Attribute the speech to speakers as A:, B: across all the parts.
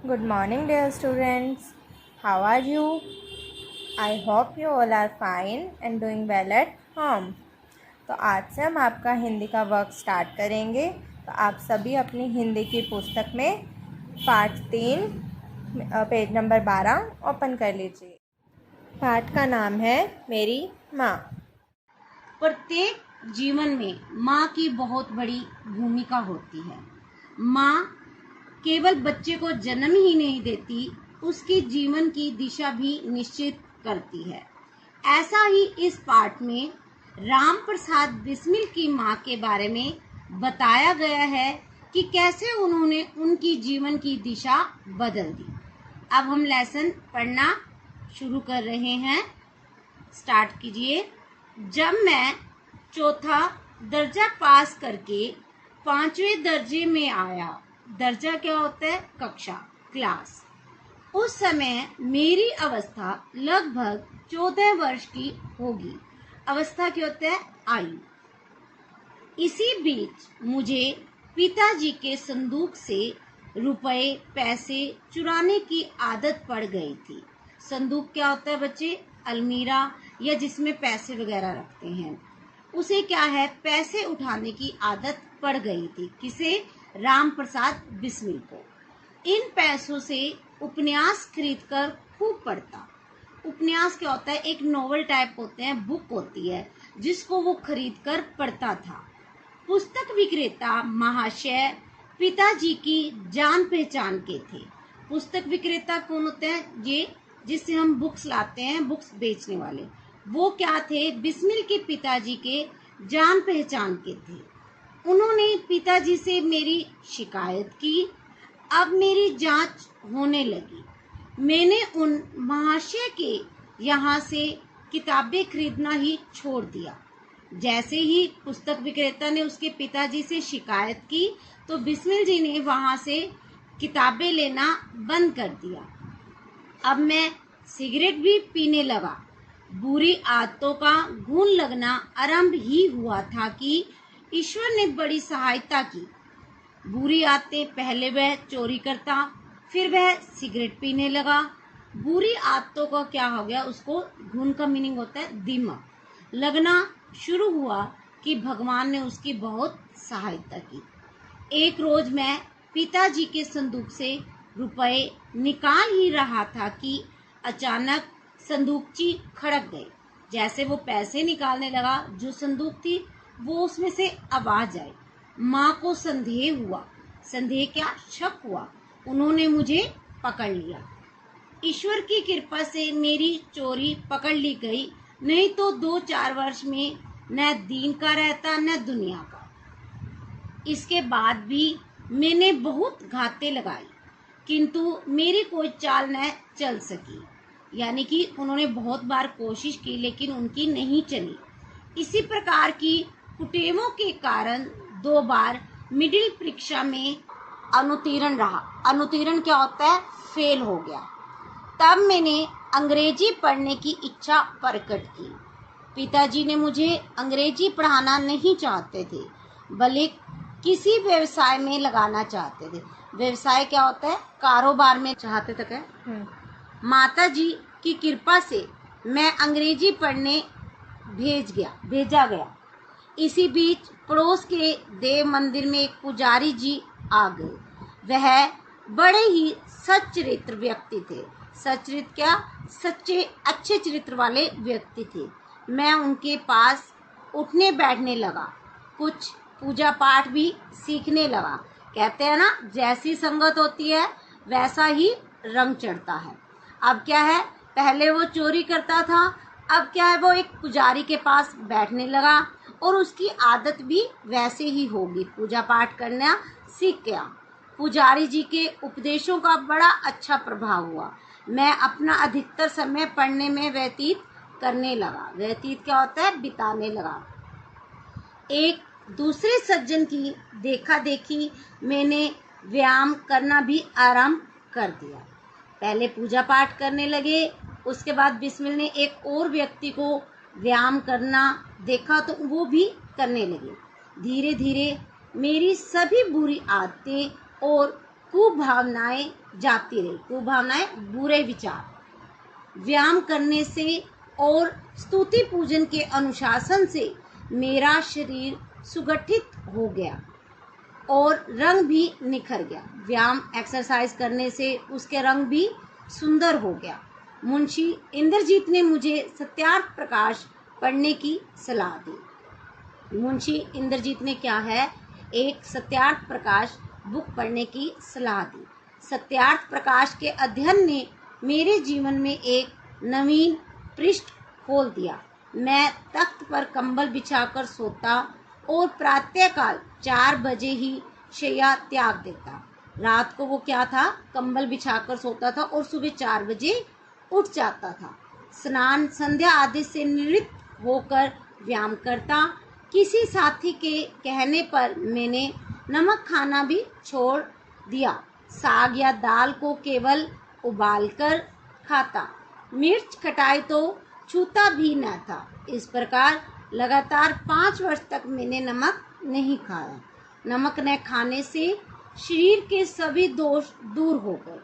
A: Good morning, dear students. How are you? I hope you all are fine and doing well at home. तो आज से हम आपका हिंदी का वर्क स्टार्ट करेंगे। तो आप सभी अपनी हिंदी की पुस्तक में पाठ 3 पेज नंबर 12 ओपन कर लीजिए। पाठ का नाम है मेरी माँ।
B: प्रत्येक जीवन में माँ की बहुत बड़ी भूमिका होती है। माँ केवल बच्चे को जन्म ही नहीं देती, उसके जीवन की दिशा भी निश्चित करती है। ऐसा ही इस पाठ में राम प्रसाद बिस्मिल की माँ के बारे में बताया गया है कि कैसे उन्होंने उनकी जीवन की दिशा बदल दी। अब हम लेसन पढ़ना शुरू कर रहे हैं। स्टार्ट कीजिए। जब मैं चौथा दर्जा पास करके 5वें दर्जे में आया, दर्जा क्या होता है? कक्षा, क्लास। उस समय मेरी अवस्था लगभग 14 वर्ष की होगी। अवस्था क्या होता है? आयु। इसी बीच मुझे पिताजी के संदूक से रुपए पैसे चुराने की आदत पड़ गई थी। संदूक क्या होता है बच्चे? अलमीरा या जिसमें पैसे वगैरह रखते हैं, उसे क्या है? पैसे उठाने की आदत पड़ गई थी। किसे? राम प्रसाद बिस्मिल को। इन पैसों से उपन्यास खरीदकर खूब पढ़ता। उपन्यास क्या होता है? एक नोवेल टाइप होते हैं, बुक होती है जिसको वो खरीदकर पढ़ता था। पुस्तक विक्रेता महाशय पिताजी की जान पहचान के थे। पुस्तक विक्रेता कौन होते हैं? ये जिससे हम बुक्स लाते हैं, बुक्स बेचने वाले। वो क्या थे? बिस्मिल के पिताजी के जान पहचान के थे। उन्होंने पिताजी से मेरी शिकायत की। अब मेरी जांच होने लगी। मैंने उन महाशय के यहाँ से किताबें खरीदना ही छोड़ दिया। जैसे ही पुस्तक विक्रेता ने उसके पिताजी से शिकायत की तो बिस्मिल जी ने वहाँ से किताबें लेना बंद कर दिया। अब मैं सिगरेट भी पीने लगा। बुरी आदतों का घून लगना आरंभ ही हुआ था कि ईश्वर ने बड़ी सहायता की। बुरी आदतें, पहले वह चोरी करता, फिर वह सिगरेट पीने लगा। बुरी आदतों का क्या हो गया? उसको घून का मीनिंग होता है दिमाग, लगना शुरू हुआ कि भगवान ने उसकी बहुत सहायता की। एक रोज मैं पिताजी के संदूक से रुपए निकाल ही रहा था कि अचानक संदूकची खड़क गई। जैसे वो पैसे निकालने लगा, जो संदूक थी वो उसमें से आवाज आई। माँ को संदेह हुआ। संदेह क्या? शक हुआ। उन्होंने मुझे पकड़ लिया। ईश्वर की कृपा से मेरी चोरी पकड़ ली गई, नहीं तो 2-4 वर्ष में न दीन का रहता न दुनिया का। इसके बाद भी मैंने बहुत घातें लगाई, किंतु मेरी कोई चाल न चल सकी। यानी कि उन्होंने बहुत बार कोशिश की लेकिन उनकी नहीं चली। इसी प्रकार की कुटेवों के कारण 2 बार मिडिल परीक्षा में अनुत्तीर्ण रहा। अनुत्तीर्ण क्या होता है? फेल हो गया। तब मैंने अंग्रेजी पढ़ने की इच्छा प्रकट की। पिताजी ने मुझे अंग्रेजी पढ़ाना नहीं चाहते थे, बल्कि किसी व्यवसाय में लगाना चाहते थे। व्यवसाय क्या होता है? कारोबार में चाहते थे। माताजी की कृपा से मैं अंग्रेजी पढ़ने भेजा गया। इसी बीच पड़ोस के देव मंदिर में एक पुजारी जी आ गए। वह बड़े ही सच्चरित्र व्यक्ति थे। सच्चरित्र क्या? सच्चे अच्छे चरित्र वाले व्यक्ति थे। मैं उनके पास उठने बैठने लगा, कुछ पूजा पाठ भी सीखने लगा। कहते हैं ना, जैसी संगत होती है वैसा ही रंग चढ़ता है। अब क्या है? पहले वो चोरी करता था, अब क्या है? वो एक पुजारी के पास बैठने लगा और उसकी आदत भी वैसे ही होगी। पूजा पाठ करना सीख गया। पुजारी जी के उपदेशों का बड़ा अच्छा प्रभाव हुआ। मैं अपना अधिकतर समय पढ़ने में व्यतीत करने लगा। व्यतीत क्या होता है? बिताने लगा। एक दूसरे सज्जन की देखा देखी मैंने व्यायाम करना भी आरंभ कर दिया। पहले पूजा पाठ करने लगे, उसके बाद बिस्मिल ने एक और व्यक्ति को व्यायाम करना देखा तो वो भी करने लगे। धीरे धीरे मेरी सभी बुरी आदतें और कुभावनाएं जाती रही, कुभावनाएं बुरे विचार। व्यायाम करने से और स्तुति पूजन के अनुशासन से मेरा शरीर सुगठित हो गया और रंग भी निखर गया। व्यायाम एक्सरसाइज करने से उसके रंग भी सुंदर हो गया। मुंशी इंद्रजीत ने मुझे सत्यार्थ प्रकाश पढ़ने की सलाह दी। मुंशी इंद्रजीत ने क्या है, एक सत्यार्थ प्रकाश बुक पढ़ने की सलाह दी। सत्यार्थ प्रकाश के अध्ययन ने मेरे जीवन में एक नवीन पृष्ठ खोल दिया। मैं तख्त पर कंबल बिछाकर सोता और प्रातःकाल 4 बजे ही शैया त्याग देता। रात को वो क्या था, कंबल बिछाकर सोता था और सुबह 4 बजे उठ जाता था। स्नान संध्या आदि से निवृत्त होकर व्यायाम करता। किसी साथी के कहने पर मैंने नमक खाना भी छोड़ दिया। साग या दाल को केवल उबालकर खाता। मिर्च खटाई तो छूता भी न था। इस प्रकार लगातार 5 वर्ष तक मैंने नमक नहीं खाया। नमक न खाने से शरीर के सभी दोष दूर हो गए।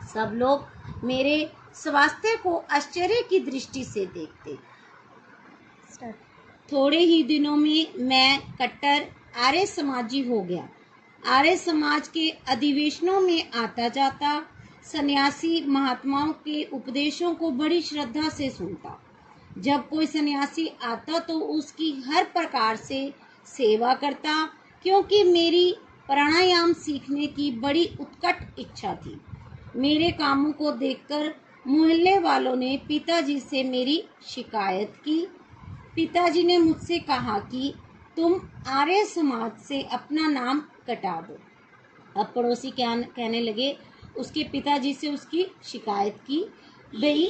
B: सब लोग मेरे स्वास्थ्य को आश्चर्य की दृष्टि से देखते। थोड़े ही दिनों में मैं कट्टर आर्य समाजी हो गया। आर्य समाज के अधिवेशनों में आता जाता। सन्यासी महात्माओं के उपदेशों को बड़ी श्रद्धा से सुनता। जब कोई सन्यासी आता तो उसकी हर प्रकार से सेवा करता, क्योंकि मेरी प्राणायाम सीखने की बड़ी उत्कट इच्छा थी। मेरे कामों को देखकर मोहल्ले वालों ने पिताजी से मेरी शिकायत की। पिताजी ने मुझसे कहा कि तुम आर्य समाज से अपना नाम कटा दो। अब पड़ोसी क्या कहने लगे, उसके पिताजी से उसकी शिकायत की गई।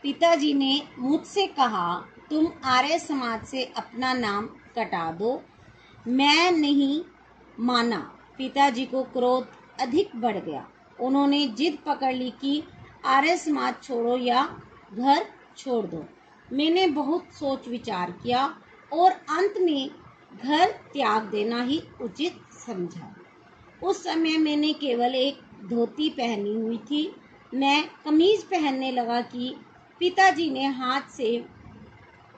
B: पिताजी ने मुझसे कहा तुम आर्य समाज से अपना नाम कटा दो। मैं नहीं माना। पिताजी को क्रोध अधिक बढ़ गया। उन्होंने जिद पकड़ ली कि आर्य समाज छोड़ो या घर छोड़ दो। मैंने बहुत सोच विचार किया और अंत में घर त्याग देना ही उचित समझा। उस समय मैंने केवल एक धोती पहनी हुई थी। मैं कमीज पहनने लगा कि पिताजी ने हाथ से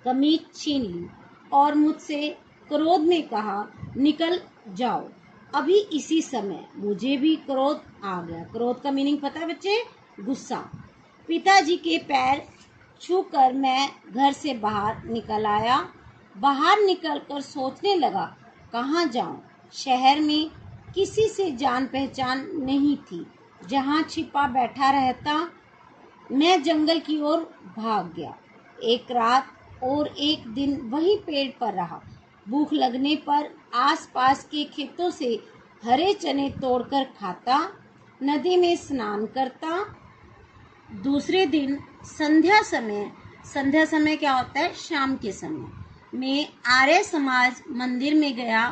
B: कमीज छीन ली और मुझसे क्रोध में कहा, निकल जाओ। अभी इसी समय मुझे भी क्रोध आ गया। क्रोध का मीनिंग पता है बच्चे, गुस्सा। पिताजी के पैर छूकर मैं घर से बाहर निकल आया। बाहर निकलकर सोचने लगा कहाँ जाऊं। शहर में किसी से जान पहचान नहीं थी। जहाँ छिपा बैठा रहता। मैं जंगल की ओर भाग गया। एक रात और एक दिन वही पेड़ पर रहा। भूख लगने पर आसपास के खेतों से हरे चने तोड़कर खाता। नदी में स्नान करता। दूसरे दिन संध्या समय क्या होता है, शाम के समय मैं आर्य समाज मंदिर में गया।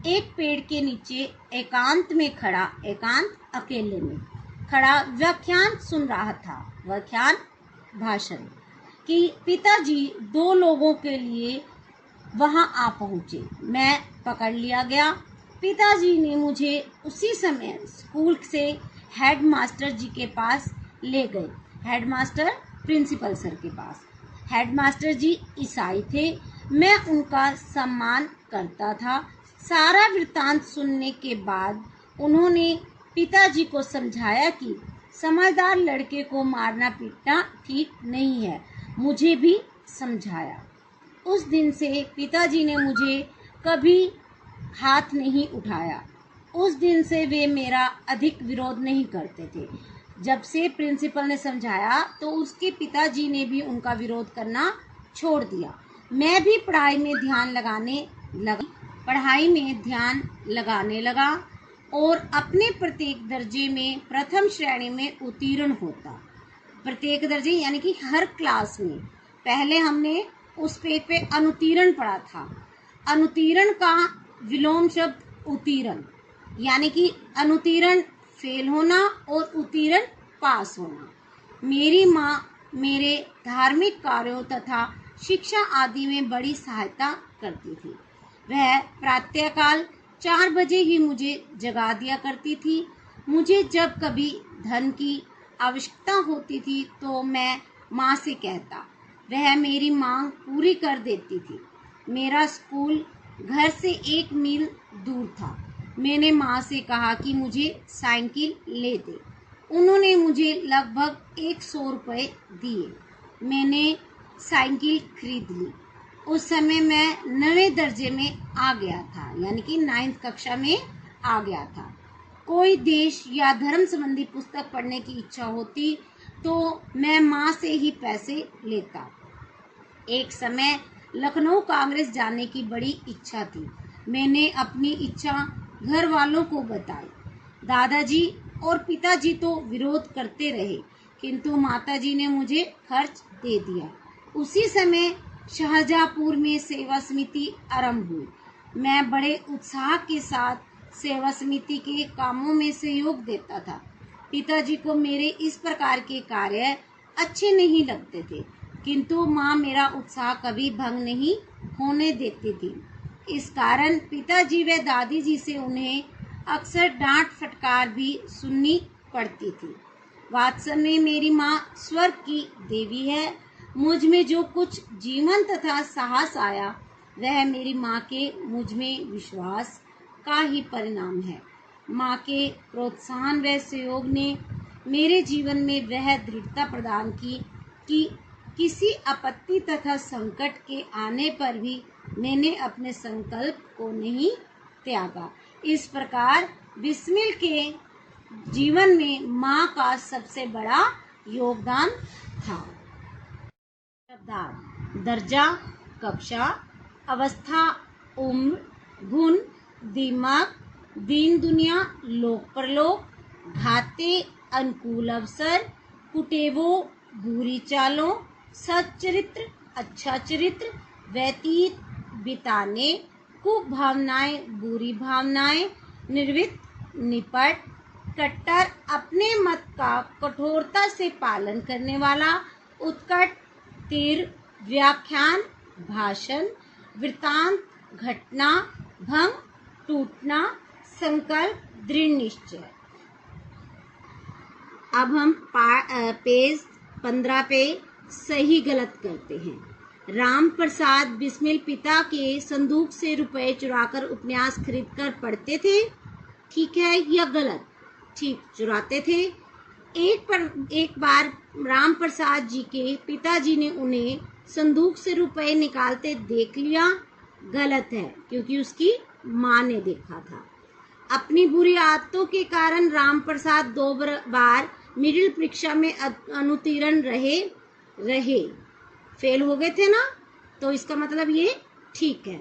B: एक पेड़ के नीचे एकांत में खड़ा, एकांत अकेले में खड़ा व्याख्यान सुन रहा था। व्याख्यान भाषण कि पिताजी 2 लोगों के लिए वहां आ पहुंचे। मैं पकड़ लिया गया। पिताजी ने मुझे उसी समय स्कूल से हेडमास्टर जी के पास ले गए। हेडमास्टर प्रिंसिपल सर के पास। हेडमास्टर जी ईसाई थे। मैं उनका सम्मान करता था। सारा वृत्तांत सुनने के बाद उन्होंने पिताजी को समझाया कि समझदार लड़के को मारना पीटना ठीक नहीं है। मुझे भी समझाया। उस दिन से पिताजी ने मुझे कभी हाथ नहीं उठाया। उस दिन से वे मेरा अधिक विरोध नहीं करते थे। जब से प्रिंसिपल ने समझाया तो उसके पिताजी ने भी उनका विरोध करना छोड़ दिया। मैं भी पढ़ाई में ध्यान लगाने लगा और अपने प्रत्येक दर्जे में प्रथम श्रेणी में उत्तीर्ण होता। प्रत्येक दर्जे यानी कि हर क्लास में। पहले हमने उस पेज पे अनुत्तीर्ण पढ़ा था। अनुत्तीर्ण का विलोम शब्द उत्तीर्ण, यानी कि अनुत्तीर्ण फेल होना और उत्तीर्ण पास होना। मेरी माँ मेरे धार्मिक कार्यों तथा शिक्षा आदि में बड़ी सहायता करती थी। वह प्रातःकाल 4 बजे ही मुझे जगा दिया करती थी। मुझे जब कभी धन की आवश्यकता होती थी तो मैं माँ से कहता, वह मेरी मांग पूरी कर देती थी। मेरा स्कूल घर से 1 मील दूर था। मैंने माँ से कहा कि मुझे साइकिल ले दे। उन्होंने मुझे लगभग 100 रुपये दिए। मैंने साइकिल खरीद ली। उस समय मैं 9वें दर्जे में आ गया था, यानी कि 9th कक्षा में आ गया था। कोई देश या धर्म संबंधी पुस्तक पढ़ने की इच्छा होती तो मैं माँ से ही पैसे लेता। एक समय लखनऊ कांग्रेस जाने की बड़ी इच्छा थी। मैंने अपनी इच्छा घर वालों को बताई। दादाजी और पिताजी तो विरोध करते रहे, किंतु माताजी ने मुझे खर्च दे दिया। उसी समय शाहजहाँपुर में सेवा समिति आरंभ हुई। मैं बड़े उत्साह के साथ सेवा समिति के कामों में सहयोग देता था। पिताजी को मेरे इस प्रकार के कार्य अच्छे नहीं लगते थे, किंतु माँ मेरा उत्साह कभी भंग नहीं होने देती थी। इस कारण पिताजी व दादी जी से उन्हें अक्सर डांट फटकार भी सुननी पड़ती थी। वास्तव में मेरी माँ स्वर्ग की देवी है। मुझ में जो कुछ जीवन तथा साहस आया वह मेरी माँ के मुझ में विश्वास का ही परिणाम है। माँ के प्रोत्साहन व सहयोग ने मेरे जीवन में वह दृढ़ता प्रदान की कि किसी आपत्ति तथा संकट के आने पर भी मैंने अपने संकल्प को नहीं त्यागा। इस प्रकार बिस्मिल के जीवन में माँ का सबसे बड़ा योगदान था। शब्दार्थ: दर्जा, कक्षा, अवस्था, उम्र, गुण, दिमाग, दीन दुनिया, लोक परलोक, घाते, अनुकूल अवसर, कुटेवो, बुरी चालों, सच्चरित्र, अच्छा चरित्र, व्यतीत, बिताने, कुभावनाएं, बुरी भावनाएं, निर्वित, निपट, कट्टर, अपने मत का कठोरता से पालन करने वाला, उत्कट, तीर, व्याख्यान, भाषण, वृत्तांत, घटना, भंग, टूटना, संकल्प, दृढ़ निश्चय। अब हम पेज 15 पे सही गलत करते हैं। राम प्रसाद बिस्मिल पिता के संदूक से रुपए चुराकर उपन्यास खरीदकर पढ़ते थे। ठीक है या गलत? ठीक, चुराते थे। एक बार राम प्रसाद जी के पिताजी ने उन्हें संदूक से रुपए निकालते देख लिया। गलत है, क्योंकि उसकी माँ ने देखा था। अपनी बुरी आदतों के कारण राम प्रसाद 2 बार मिडिल परीक्षा में अनुत्तीर्ण रहे, फेल हो गए थे ना, तो इसका मतलब ये ठीक है।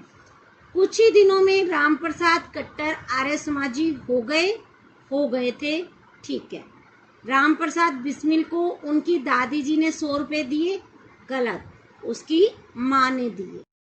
B: कुछ ही दिनों में राम प्रसाद कट्टर आर्य समाजी हो गए थे। ठीक है। राम प्रसाद बिस्मिल को उनकी दादी जी ने 100 रुपए दिए। गलत, उसकी माँ ने दिए।